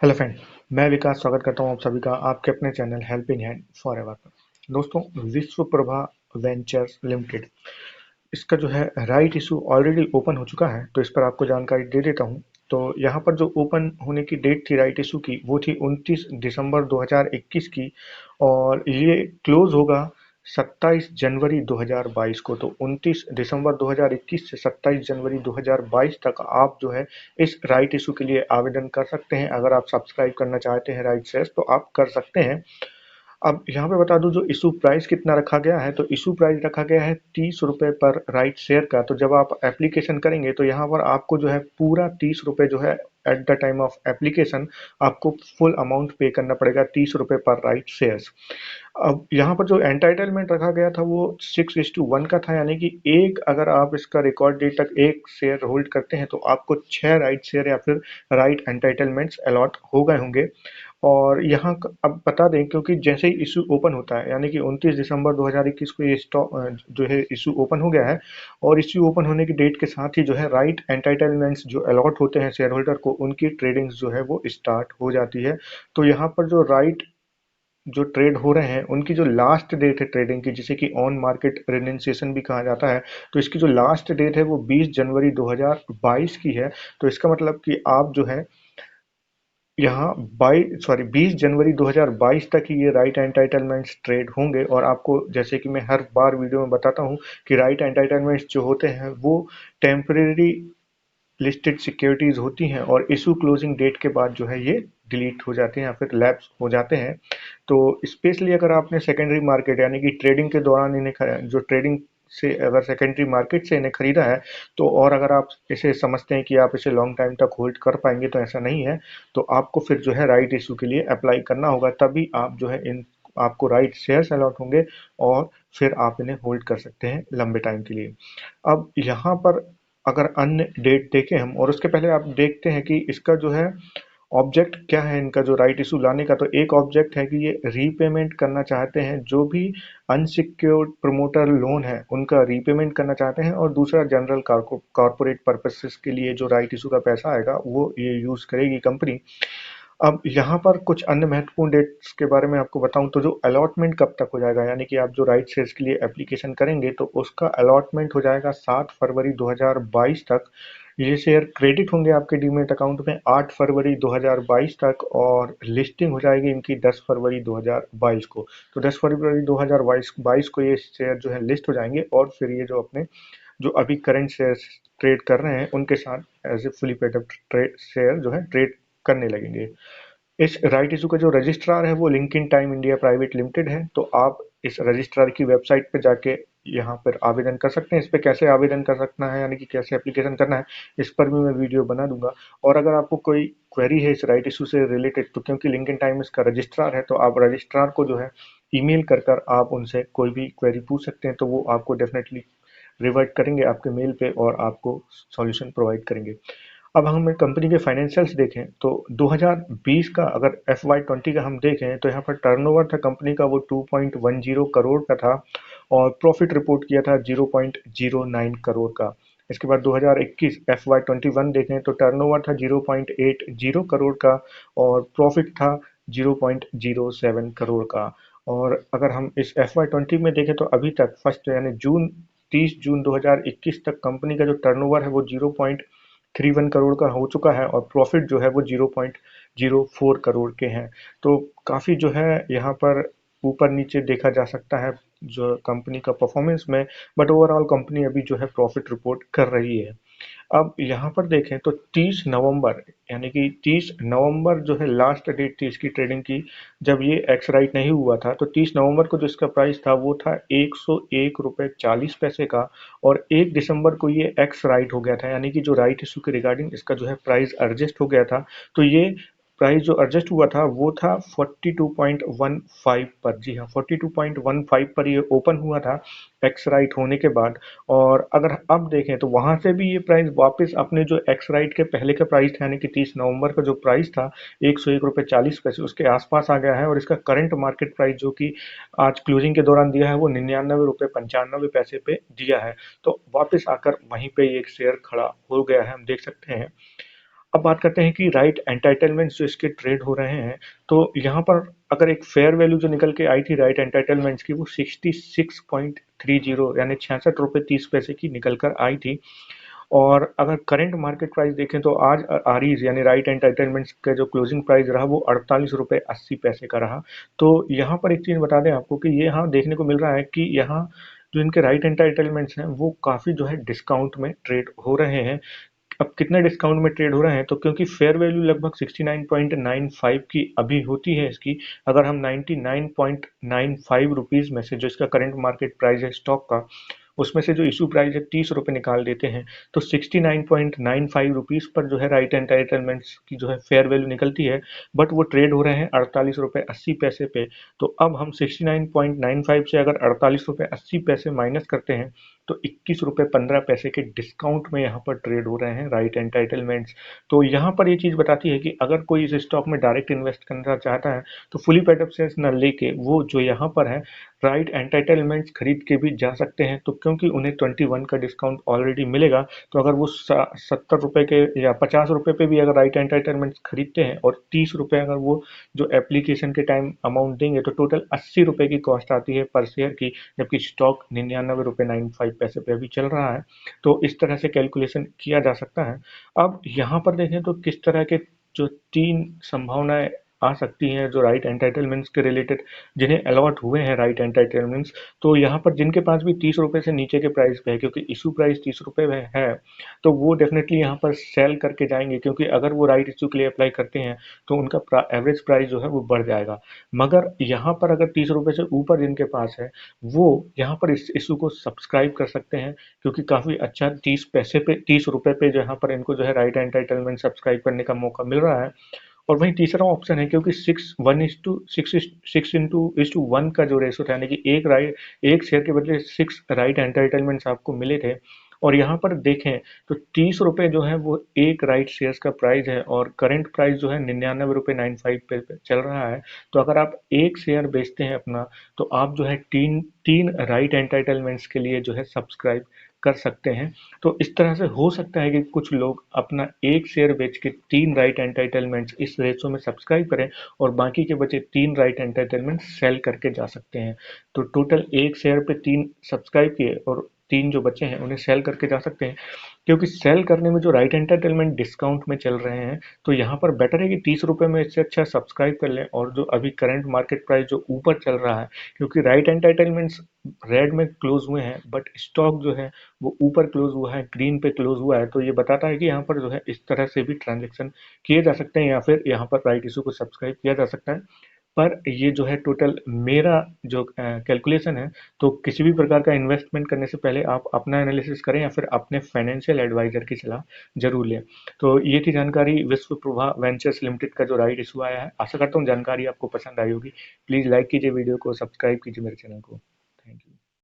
Hello friend. मैं विकास स्वागत करता हूं आप सभी का आपके अपने channel helping hand for ever पर। दोस्तों, विश्व प्रभा वेंचर्स लिमिटेड, इसका जो है राइट इशू ऑलरेडी ओपन हो चुका है, तो इस पर आपको जानकारी दे देता हूं। तो यहाँ पर जो ओपन होने की डेट थी राइट इशू की, वो थी 29 दिसंबर 2021 की, और ये क्लोज होगा 27 जनवरी 2022 को। तो 29 दिसंबर 2021 से 27 जनवरी 2022 तक आप जो है इस राइट इशू के लिए आवेदन कर सकते हैं। अगर आप सब्सक्राइब करना चाहते हैं राइट शेयर्स, तो आप कर सकते हैं। अब यहाँ पे बता दूं, जो इशू प्राइस कितना रखा गया है, तो इशू प्राइस रखा गया है 30 रुपये पर राइट शेयर का। तो जब आप एप्लीकेशन करेंगे तो यहाँ पर आपको जो है पूरा 30 रुपये जो है at the time of application आपको फुल अमाउंट पे करना पड़ेगा, 30 रुपये पर राइट शेयर्स। अब यहाँ पर जो एंटाइटलमेंट रखा गया था वो 6:1 का था, यानी कि एक, अगर आप इसका रिकॉर्ड डेट तक एक शेयर होल्ड करते हैं तो आपको 6 राइट शेयर या फिर राइट एंटाइटलमेंट्स अलॉट हो गए होंगे। और यहाँ अब बता दें, क्योंकि जैसे ही इशू ओपन होता है, यानी कि 29 दिसंबर 2021 को ये स्टॉक जो है इशू ओपन हो गया है, और इशू ओपन होने की डेट के साथ ही जो है राइट एंटाइटलमेंट्स जो अलॉट होते हैं शेयर होल्डर को, उनकी ट्रेडिंग्स जो है वो स्टार्ट हो जाती है। तो यहाँ पर जो राइट जो ट्रेड हो रहे हैं, उनकी जो लास्ट डेट है ट्रेडिंग की, जिसे कि ऑन मार्केट रिनंसिएशन भी कहा जाता है, तो इसकी जो लास्ट डेट है वो 20 जनवरी 2022 की है। तो इसका मतलब कि आप जो है यहाँ 20 जनवरी 2022 तक ही ये राइट एंटाइटलमेंट्स ट्रेड होंगे। और आपको, जैसे कि मैं हर बार वीडियो में बताता हूँ, कि राइट एंटाइटलमेंट्स जो होते हैं वो टेम्परेरी लिस्टेड सिक्योरिटीज होती हैं, और इशू क्लोजिंग डेट के बाद जो है ये डिलीट हो जाते हैं या फिर लैप्स हो जाते हैं। तो स्पेशली अगर आपने सेकेंडरी मार्केट, यानी कि ट्रेडिंग के दौरान इन्हें जो ट्रेडिंग से अगर सेकेंडरी मार्केट से इन्हें खरीदा है, तो और अगर आप इसे समझते हैं कि आप इसे लॉन्ग टाइम तक होल्ड कर पाएंगे, तो ऐसा नहीं है। तो आपको फिर जो है राइट इशू के लिए अप्लाई करना होगा, तभी आप जो है इन आपको राइट शेयर्स अलॉट होंगे, और फिर आप इन्हें होल्ड कर सकते हैं लंबे टाइम के लिए। अब यहाँ पर अगर अन्य डेट देखें हम, और उसके पहले आप देखते हैं कि इसका जो है ऑब्जेक्ट क्या है, इनका जो राइट इशू लाने का। तो एक ऑब्जेक्ट है कि ये रीपेमेंट करना चाहते हैं, जो भी अनसिक्योर्ड प्रमोटर लोन है उनका रीपेमेंट करना चाहते हैं, और दूसरा जनरल कॉर्पोरेट पर्पसेस के लिए जो राइट इशू का पैसा आएगा वो ये यूज करेगी कंपनी। अब यहाँ पर कुछ अन्य महत्वपूर्ण डेट्स के बारे में आपको बताऊं, तो जो अलॉटमेंट कब तक हो जाएगा, यानी कि आप जो राइट शेयर्स के लिए एप्लीकेशन करेंगे तो उसका अलॉटमेंट हो जाएगा 7 फरवरी 2022 तक। ये शेयर क्रेडिट होंगे आपके डीमेट अकाउंट में 8 फरवरी 2022 तक, और लिस्टिंग हो जाएगी इनकी 10 फरवरी 2022 को। तो 10 फरवरी 2022 को ये शेयर जो है लिस्ट हो जाएंगे, और फिर ये जो अपने जो अभी करंट शेयर ट्रेड कर रहे हैं उनके साथ as a fully paid up trade share जो है ट्रेड करने लगेंगे। इस राइट इशू का जो रजिस्ट्रार है वो Link In time India private limited है। तो आप इस रजिस्ट्रार की वेबसाइट पे जाके यहाँ पर आवेदन कर सकते हैं। इस पे कैसे आवेदन कर सकना है, यानी कि कैसे एप्लीकेशन करना है, इस पर भी मैं वीडियो बना दूंगा। और अगर आपको कोई क्वेरी है इस राइट इशू से रिलेटेड, तो क्योंकि लिंकिन टाइम इसका रजिस्ट्रार है, तो आप रजिस्ट्रार को जो है ईमेल कर आप उनसे कोई भी क्वेरी पूछ सकते हैं, तो वो आपको डेफिनेटली रिवर्ट करेंगे आपके मेल पे, और आपको सॉल्यूशन प्रोवाइड करेंगे। अब हम कंपनी के फाइनेंशियल्स देखें तो 2020 का, अगर FY20 का हम देखें, तो यहाँ पर टर्नओवर था कंपनी का वो 2.10 करोड़ का था, और प्रॉफिट रिपोर्ट किया था 0.09 करोड़ का। इसके बाद 2021 FY21 देखें तो टर्नओवर था 0.80 करोड़ का, और प्रॉफिट था 0.07 करोड़ का। और अगर हम इस FY20 में देखें तो अभी तक फर्स्ट, यानी 30 जून 2021 तक कंपनी का जो टर्नओवर है वो 0.31 करोड़ का हो चुका है, और प्रॉफिट जो है वो 0.04 करोड़ के हैं। तो काफ़ी जो है यहाँ पर ऊपर नीचे देखा जा सकता है जो कंपनी का परफॉर्मेंस में, बट ओवरऑल कंपनी अभी जो है प्रॉफिट रिपोर्ट कर रही है। अब यहाँ पर देखें तो 30 नवंबर, यानी कि 30 नवंबर जो है लास्ट डेट थी इसकी ट्रेडिंग की, जब ये एक्स राइट नहीं हुआ था। तो 30 नवंबर को जो इसका प्राइस था वो था 101 रुपये 40 पैसे का, और 1 दिसंबर को ये एक्स राइट हो गया था, यानी कि जो राइट इशू के रिगार्डिंग इसका जो है प्राइस एडजस्ट हो गया था। तो ये प्राइस जो एडजस्ट हुआ था वो था 42.15 पर। जी हाँ, 42.15 पर ये ओपन हुआ था एक्स राइट होने के बाद। और अगर अब देखें तो वहां से भी ये प्राइस वापस अपने जो एक्स राइट के पहले का प्राइस था, यानी कि 30 नवंबर का जो प्राइस था 101 रुपये 40 पैसे, उसके आसपास आ गया है। और इसका करंट मार्केट प्राइस जो कि आज क्लोजिंग के दौरान दिया है वो 99 रुपये 95 पैसे पे दिया है। तो वापस आकर वहीं पे एक शेयर खड़ा हो गया है, हम देख सकते हैं। अब बात करते हैं कि राइट एंटाइटलमेंट्स जो इसके ट्रेड हो रहे हैं, तो यहाँ पर अगर एक फेयर वैल्यू जो निकल के आई थी राइट एंटाइटलमेंट्स की, वो 66.30 यानी 66 रुपये 30 पैसे की निकल कर आई थी। और अगर करंट मार्केट प्राइस देखें तो आज आरईज यानी राइट एंटाइटलमेंट्स का जो क्लोजिंग प्राइस रहा वो 48 रुपये 80 पैसे का रहा। तो यहाँ पर एक चीज़ बता दें आपको कि ये यहाँ देखने को मिल रहा है कि यहाँ जो इनके राइट एंटाइटलमेंट्स हैं वो काफ़ी जो है डिस्काउंट में ट्रेड हो रहे हैं। अब कितने डिस्काउंट में ट्रेड हो रहे हैं, तो क्योंकि फेयर वैल्यू लगभग 69.95 की अभी होती है इसकी, अगर हम 99.95 रुपीज़ में से जो इसका करंट मार्केट प्राइस है स्टॉक का, उसमें से जो इशू प्राइस है 30 रुपये निकाल देते हैं, तो 69.95 रुपीज़ पर जो है राइट एंटाइटलमेंट्स की जो है फेयर वैल्यू निकलती है। बट वो ट्रेड हो रहे हैं 48 रुपये 80 पैसे पे। तो अब हम 69.95 से अगर 48 रुपये 80 पैसे माइनस करते हैं, तो 21 रुपये 15 पैसे के डिस्काउंट में यहाँ पर ट्रेड हो रहे हैं राइट एंटाइटलमेंट्स। तो यहाँ पर ये चीज़ बताती है कि अगर कोई इस स्टॉक में डायरेक्ट इन्वेस्ट करना चाहता है, तो फुली पेड अप शेयर्स न लेके वो जो यहाँ पर है राइट एंटाइटलमेंट्स खरीद के भी जा सकते हैं। तो क्योंकि उन्हें 21 का डिस्काउंट ऑलरेडी मिलेगा, तो अगर वो 70 रुपये के या 50 रुपये पे भी अगर राइट एंटाइटलमेंट्स खरीदते हैं और 30 रुपये अगर वो जो एप्लीकेशन के टाइम अमाउंट देंगे, तो टोटल 80 रुपये की कॉस्ट आती है पर शेयर की, जबकि स्टॉक 99 रुपये 95 पैसे पे अभी चल रहा है। तो इस तरह से कैलकुलेशन किया जा सकता है। अब यहाँ पर देखें तो किस तरह के जो तीन संभावनाएं आ सकती हैं जो राइट एंटाइटलमेंट्स के रिलेटेड, जिन्हें अलॉट हुए हैं राइट एंटाइटलमेंट्स। तो यहाँ पर जिनके पास भी 30 रुपये से नीचे के प्राइस पे है, क्योंकि इशू प्राइस 30 रुपये में है, तो वो डेफिनेटली यहाँ पर सेल करके जाएंगे, क्योंकि अगर वो राइट इशू के लिए अप्लाई करते हैं तो उनका एवरेज प्राइस जो है वो बढ़ जाएगा। मगर यहाँ पर अगर 30 रुपये से ऊपर जिनके पास है, वो यहाँ पर इस इशू को सब्सक्राइब कर सकते हैं, क्योंकि काफ़ी अच्छा 30 रुपये पे यहाँ पर इनको जो है राइट एंटाइटलमेंट सब्सक्राइब करने का मौका मिल रहा है। और वहीं तीसरा ऑप्शन है, क्योंकि 6:1 का जो रेशो था, यानी कि एक शेयर के बदले 6 राइट एंटाइटलमेंट्स आपको मिले थे। और यहाँ पर देखें तो 30 रुपये जो है वो एक राइट शेयर्स का प्राइस है, और करंट प्राइस जो है 99 रुपये 95 पे चल रहा है। तो अगर आप एक शेयर बेचते हैं अपना, तो आप जो है तीन तीन राइट एंटाइटलमेंट्स के लिए जो है सब्सक्राइब कर सकते हैं। तो इस तरह से हो सकता है कि कुछ लोग अपना एक शेयर बेच के 3 राइट एंटाइटलमेंट्स इस रेशो में सब्सक्राइब करें, और बाकी के बचे 3 राइट एंटाइटलमेंट सेल करके जा सकते हैं। तो टोटल एक शेयर पे 3 सब्सक्राइब किए और 3 जो बचे हैं उन्हें सेल करके जा सकते हैं। क्योंकि सेल करने में जो राइट एंटाइटलमेंट डिस्काउंट में चल रहे हैं, तो यहाँ पर बेटर है कि 30 रुपये में इससे अच्छा सब्सक्राइब कर लें, और जो अभी करंट मार्केट प्राइस जो ऊपर चल रहा है, क्योंकि राइट एंटाइटलमेंट्स रेड में क्लोज हुए हैं बट स्टॉक जो है वो ऊपर क्लोज हुआ है, ग्रीन पे क्लोज हुआ है। तो ये बताता है कि यहाँ पर जो है इस तरह से भी ट्रांजेक्शन किए जा सकते हैं, या फिर यहाँ पर राइट इशू को सब्सक्राइब किया जा सकता है। पर ये जो है टोटल मेरा जो कैलकुलेशन है, तो किसी भी प्रकार का इन्वेस्टमेंट करने से पहले आप अपना एनालिसिस करें या फिर अपने फाइनेंशियल एडवाइजर की सलाह जरूर लें। तो ये थी जानकारी विश्व प्रभा वेंचर्स लिमिटेड का जो राइट इशू आया है। आशा करता हूँ जानकारी आपको पसंद आई होगी। प्लीज़ लाइक कीजिए वीडियो को, सब्सक्राइब कीजिए मेरे चैनल को।